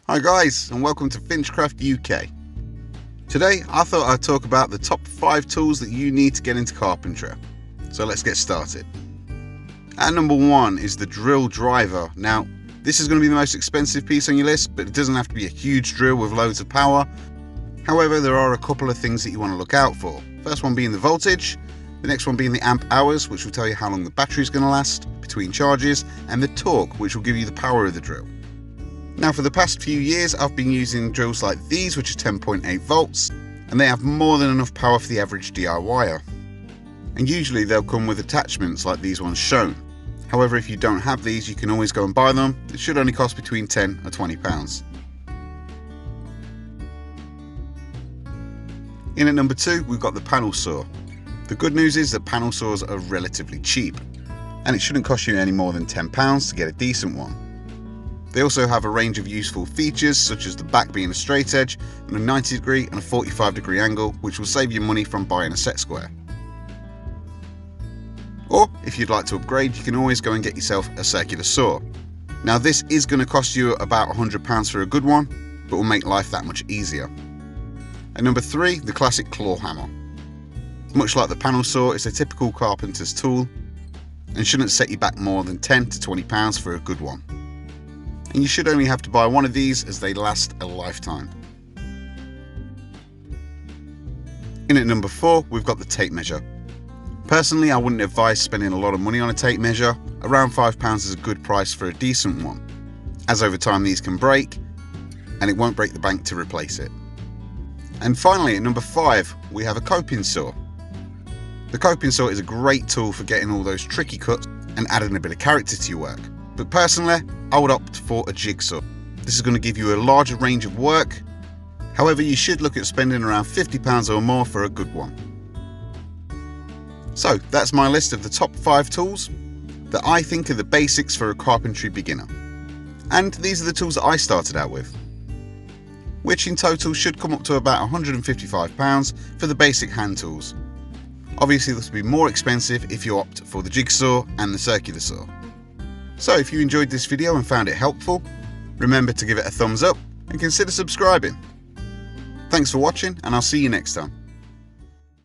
Hi guys, and welcome to Finchcraft UK. Today I thought I'd talk about the top 5 tools that you need to get into carpentry. So let's get started. At number 1 is the drill driver. Now this is going to be the most expensive piece on your list, but it doesn't have to be a huge drill with loads of power. However, there are a couple of things that you want to look out for. First one being the voltage, the next one being the amp hours, which will tell you how long the battery is going to last between charges, and the torque, which will give you the power of the drill. Now for the past few years I've been using drills like these, which are 10.8 volts, and they have more than enough power for the average DIYer. And usually they'll come with attachments like these ones shown. However, if you don't have these, you can always go and buy them. It should only cost between 10 or 20 pounds. In at number 2 we've got the panel saw. The good news is that panel saws are relatively cheap, and it shouldn't cost you any more than £10 to get a decent one. They also have a range of useful features, such as the back being a straight edge and a 90 degree and a 45 degree angle, which will save you money from buying a set square. Or if you'd like to upgrade, you can always go and get yourself a circular saw. Now this is going to cost you about £100 for a good one, but will make life that much easier. At number 3, the classic claw hammer. Much like the panel saw, it's a typical carpenter's tool and shouldn't set you back more than £10 to £20 for a good one. And you should only have to buy one of these, as they last a lifetime. In at number 4 we've got the tape measure. Personally, I wouldn't advise spending a lot of money on a tape measure. Around £5 is a good price for a decent one, as over time these can break and it won't break the bank to replace it. And finally, at number 5 we have a coping saw. The coping saw is a great tool for getting all those tricky cuts and adding a bit of character to your work. But personally, I would opt for a jigsaw. This is going to give you a larger range of work. However, you should look at spending around £50 or more for a good one. So that's my list of the top 5 tools that I think are the basics for a carpentry beginner. And these are the tools that I started out with, which in total should come up to about £155 for the basic hand tools. Obviously this will be more expensive if you opt for the jigsaw and the circular saw. So if you enjoyed this video and found it helpful, remember to give it a thumbs up and consider subscribing. Thanks for watching, and I'll see you next time.